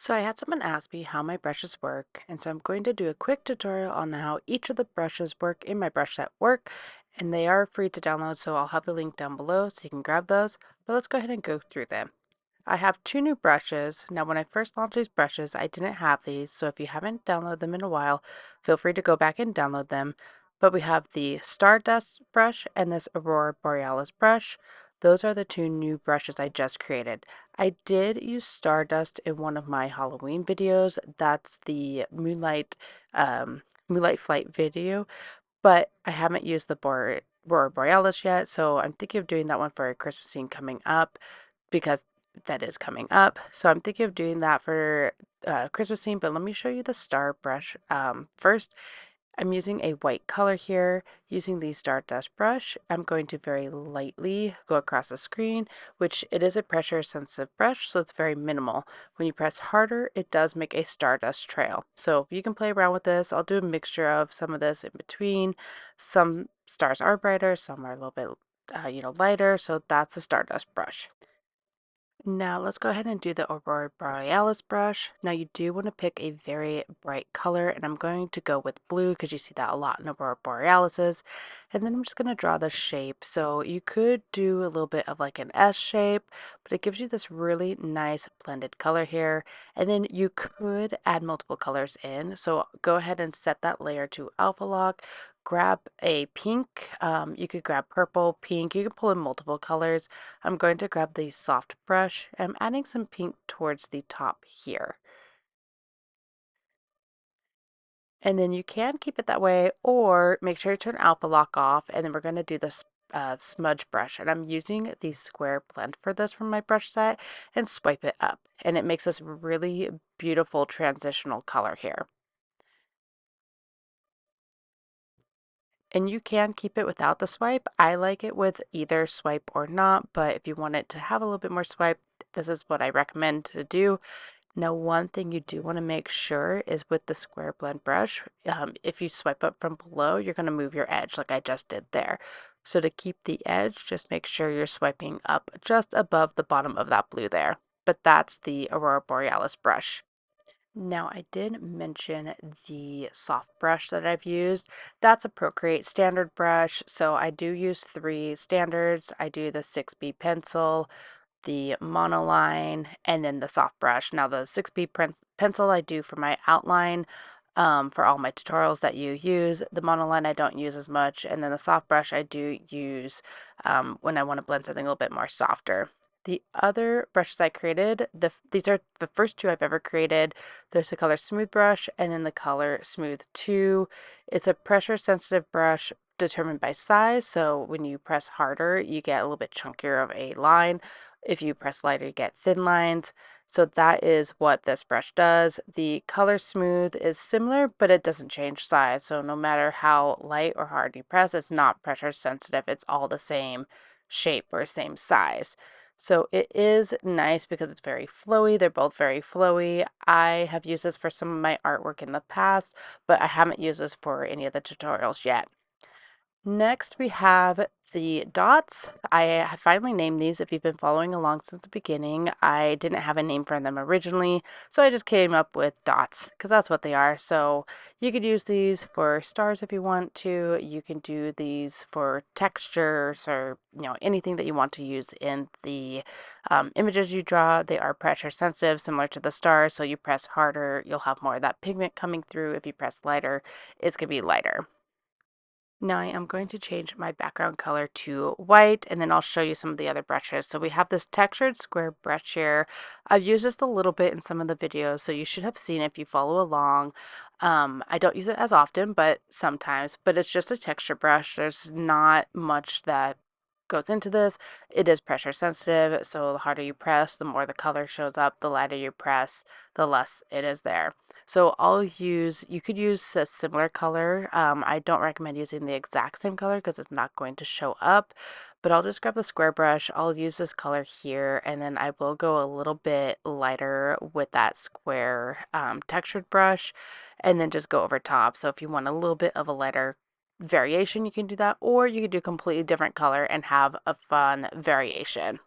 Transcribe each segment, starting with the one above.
So I had someone ask me how my brushes work, and so I'm going to do a quick tutorial on how each of the brushes work in my brush set work, and they are free to download, so I'll have the link down below so you can grab those. But let's go ahead and go through them. I have two new brushes. Now, when I first launched these brushes, I didn't have these, so if you haven't downloaded them in a while, feel free to go back and download them. But we have the Stardust brush and this Aurora Borealis brush. Those are the two new brushes I just created. I did use Stardust in one of my Halloween videos. That's the Moonlight Flight video, but I haven't used the Aurora Borealis yet, so I'm thinking of doing that one for a Christmas scene coming up because that is coming up. So I'm thinking of doing that for Christmas scene, but let me show you the star brush. First, I'm using a white color here. Using the Stardust brush, I'm going to very lightly go across the screen, which it is a pressure sensitive brush, so it's very minimal. When you press harder, it does make a stardust trail. So you can play around with this. I'll do a mixture of some of this in between. Some stars are brighter, some are a little bit lighter, so that's a stardust brush. Now let's go ahead and do the Aurora Borealis brush. Now you do want to pick a very bright color, and I'm going to go with blue because you see that a lot in Aurora Borealises. And then I'm just going to draw the shape. So you could do a little bit of like an S shape, but it gives you this really nice blended color here. And then you could add multiple colors in. So go ahead and set that layer to alpha lock. Grab a pink, you could grab purple, pink, you can pull in multiple colors. I'm going to grab the soft brush. I'm adding some pink towards the top here. And then you can keep it that way or make sure you turn alpha lock off. And then we're going to do this smudge brush. And I'm using the square blend for this from my brush set and swipe it up. And it makes this really beautiful transitional color here. And you can keep it without the swipe. I like it with either swipe or not, but if you want it to have a little bit more swipe, this is what I recommend to do. Now, one thing you do want to make sure is with the square blend brush, if you swipe up from below, you're going to move your edge like I just did there. So to keep the edge, just make sure you're swiping up just above the bottom of that blue there. But that's the Aurora Borealis brush. Now, I did mention the soft brush that I've used. That's a Procreate standard brush. So I do use three standards. I do the 6B pencil, the monoline, and then the soft brush. Now the 6B pencil I do for my outline, for all my tutorials that you use. The monoline I don't use as much, and then the soft brush I do use when I want to blend something a little bit more softer. The other brushes I created, these are the first two I've ever created. There's the color smooth brush and then the color smooth 2. It's a pressure sensitive brush determined by size, so when you press harder, you get a little bit chunkier of a line. If you press lighter, you get thin lines. So that is what this brush does. The color smooth is similar, but it doesn't change size. So no matter how light or hard you press, it's not pressure sensitive. It's all the same shape or same size. So it is nice because it's very flowy. They're both very flowy. I have used this for some of my artwork in the past, but I haven't used this for any of the tutorials yet. Next, we have the dots. I have finally named these. If you've been following along since the beginning, I didn't have a name for them originally, so I just came up with dots because that's what they are. So you could use these for stars if you want to. You can do these for textures or anything that you want to use in the images you draw. They are pressure sensitive, similar to the stars. So you press harder, you'll have more of that pigment coming through. If you press lighter, it's gonna be lighter. Now I am going to change my background color to white, and then I'll show you some of the other brushes. So we have this textured square brush here. I've used this a little bit in some of the videos, so you should have seen it if you follow along. I don't use it as often, but sometimes, but it's just a texture brush. There's not much that goes into this. It is pressure sensitive, so the harder you press, the more the color shows up. The lighter you press, the less it is there. So you could use a similar color. I don't recommend using the exact same color because it's not going to show up, but I'll just grab the square brush. I'll use this color here, and then I will go a little bit lighter with that square textured brush, and then just go over top. So if you want a little bit of a lighter variation, you can do that, or you could do a completely different color and have a fun variation.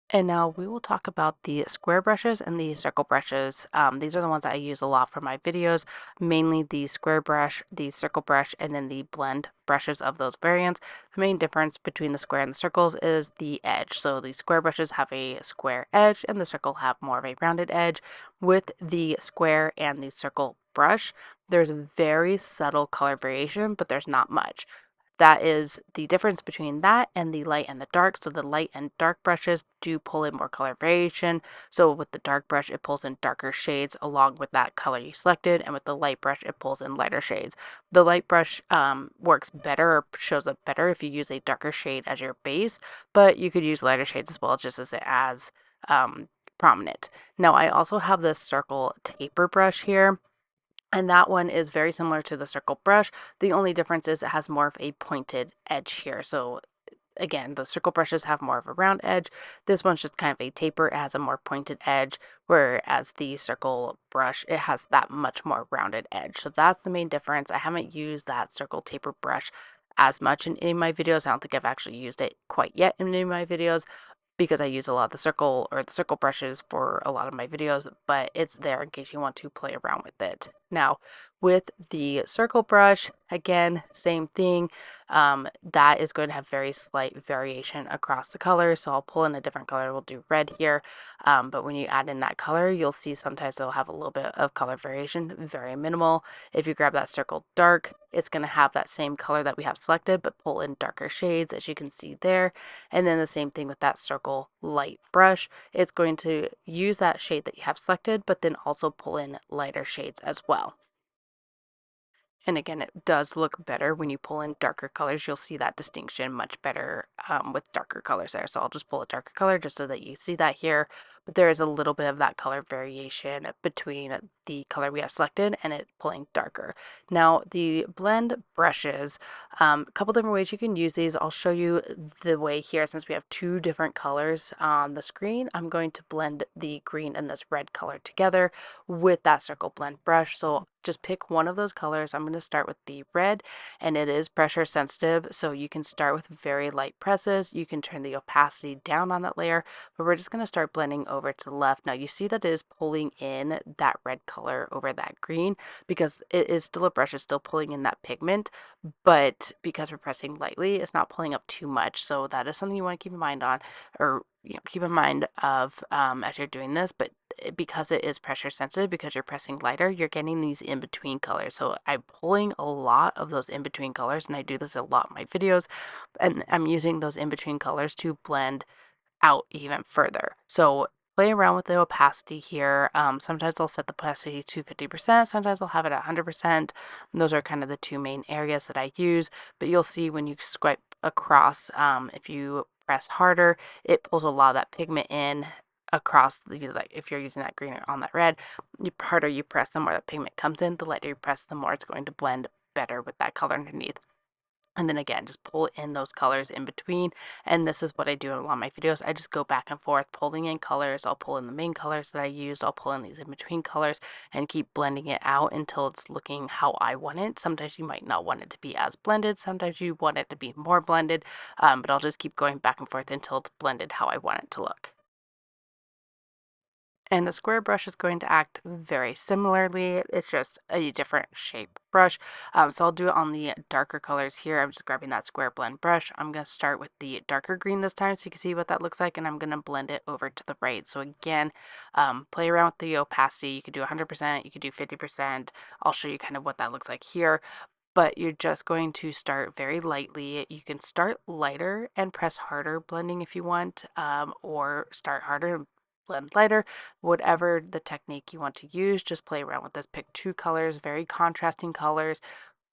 And now we will talk about the square brushes and the circle brushes. These are the ones I use a lot for my videos, mainly the square brush, the circle brush, and then the blend brushes of those variants. The main difference between the square and the circles is the edge. So the square brushes have a square edge and the circle have more of a rounded edge. With the square and the circle brush, there's very subtle color variation, but there's not much. That is the difference between that and the light and the dark. So the light and dark brushes do pull in more color variation. So with the dark brush, it pulls in darker shades along with that color you selected. And with the light brush, it pulls in lighter shades. The light brush works better or shows up better if you use a darker shade as your base, but you could use lighter shades as well, just as um, prominent. Now I also have this circle taper brush here. And that one is very similar to the circle brush. The only difference is it has more of a pointed edge here. So again, the circle brushes have more of a round edge. This one's just kind of a taper. It has a more pointed edge, whereas the circle brush, it has that much more rounded edge. So that's the main difference. I haven't used that circle taper brush as much in any of my videos. I don't think I've actually used it quite yet in any of my videos, because I use a lot of the circle brushes for a lot of my videos, but it's there in case you want to play around with it. Now, with the circle brush, again, same thing. That is going to have very slight variation across the colors. So I'll pull in a different color. We'll do red here. But when you add in that color, you'll see sometimes it'll have a little bit of color variation, very minimal. If you grab that circle dark, it's going to have that same color that we have selected, but pull in darker shades, as you can see there. And then the same thing with that circle light brush. It's going to use that shade that you have selected, but then also pull in lighter shades as well. And again, it does look better when you pull in darker colors. You'll see that distinction much better with darker colors there. So I'll just pull a darker color just so that you see that here. But there is a little bit of that color variation between the color we have selected and it pulling darker. Now, the blend brushes, a couple different ways you can use these. I'll show you the way here. Since we have two different colors on the screen, I'm going to blend the green and this red color together with that circle blend brush. So just pick one of those colors. I'm going to start with the red, and it is pressure sensitive, so you can start with very light presses. You can turn the opacity down on that layer, but we're just going to start blending over to the left. Now you see that it is pulling in that red color over that green because it is still a brush, it's still pulling in that pigment, but because we're pressing lightly, it's not pulling up too much. So that is something you want to keep in mind on, or keep in mind of as you're doing this. But because it is pressure sensitive, because you're pressing lighter, you're getting these in between colors. So I'm pulling a lot of those in between colors, and I do this a lot in my videos, and I'm using those in between colors to blend out even further. So play around with the opacity here. Sometimes I'll set the opacity to 50%, sometimes I'll have it at 100%. And those are kind of the two main areas that I use, but you'll see when you swipe across, if you press harder, it pulls a lot of that pigment in across the, like if you're using that green on that red, the harder you press, the more that pigment comes in. The lighter you press, the more it's going to blend better with that color underneath. And then again, just pull in those colors in between. And this is what I do in a lot of my videos. I just go back and forth, pulling in colors. I'll pull in the main colors that I used. I'll pull in these in between colors and keep blending it out until it's looking how I want it. Sometimes you might not want it to be as blended. Sometimes you want it to be more blended. But I'll just keep going back and forth until it's blended how I want it to look. And the square brush is going to act very similarly. It's just a different shape brush. So I'll do it on the darker colors here. I'm just grabbing that square blend brush. I'm going to start with the darker green this time so you can see what that looks like. And I'm going to blend it over to the right. So again, play around with the opacity. You could do 100%, you could do 50%. I'll show you kind of what that looks like here. But you're just going to start very lightly. You can start lighter and press harder blending if you want, or start harder and blend lighter. Whatever the technique you want to use, just play around with this. Pick two colors, very contrasting colors,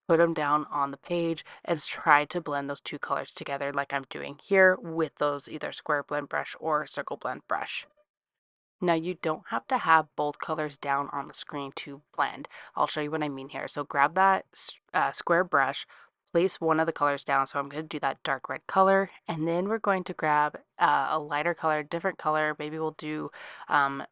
put them down on the page and try to blend those two colors together like I'm doing here with those either square blend brush or circle blend brush. Now you don't have to have both colors down on the screen to blend. I'll show you what I mean here. So grab that square brush, place one of the colors down. So I'm going to do that dark red color, and then we're going to grab a lighter color, different color. Maybe we'll do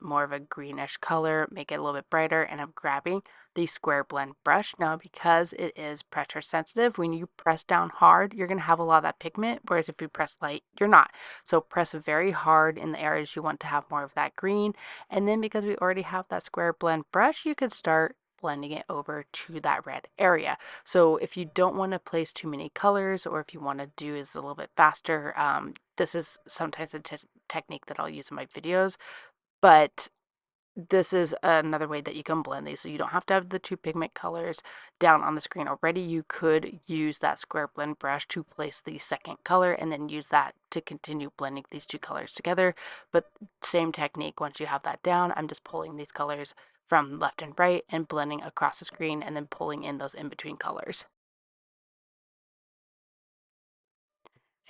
more of a greenish color, make it a little bit brighter, and I'm grabbing the square blend brush. Now, because it is pressure sensitive, when you press down hard, you're going to have a lot of that pigment, whereas if you press light, you're not. So press very hard in the areas you want to have more of that green, and then because we already have that square blend brush, you could start blending it over to that red area. So if you don't want to place too many colors, or if you want to do is a little bit faster, this is sometimes a technique that I'll use in my videos, but this is another way that you can blend these. So you don't have to have the two pigment colors down on the screen already. You could use that square blend brush to place the second color and then use that to continue blending these two colors together. But same technique, once you have that down, I'm just pulling these colors from left and right and blending across the screen and then pulling in those in between colors.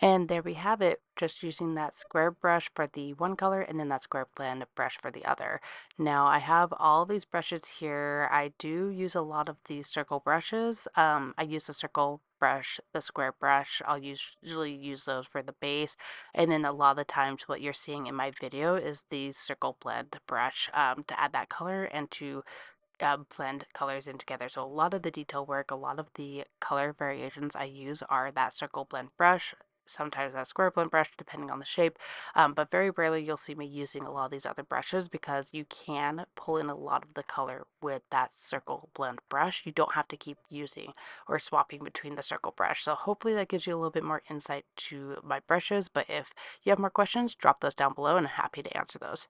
And there we have it, just using that square brush for the one color and then that square blend brush for the other. Now I have all these brushes here. I do use a lot of these circle brushes. I use the circle brush, the square brush. I'll usually use those for the base. And then a lot of the times what you're seeing in my video is the circle blend brush to add that color and to blend colors in together. So a lot of the detail work, a lot of the color variations I use are that circle blend brush, sometimes that square blend brush, depending on the shape. But very rarely you'll see me using a lot of these other brushes because you can pull in a lot of the color with that circle blend brush. You don't have to keep using or swapping between the circle brush. So hopefully that gives you a little bit more insight to my brushes. But if you have more questions, drop those down below and I'm happy to answer those.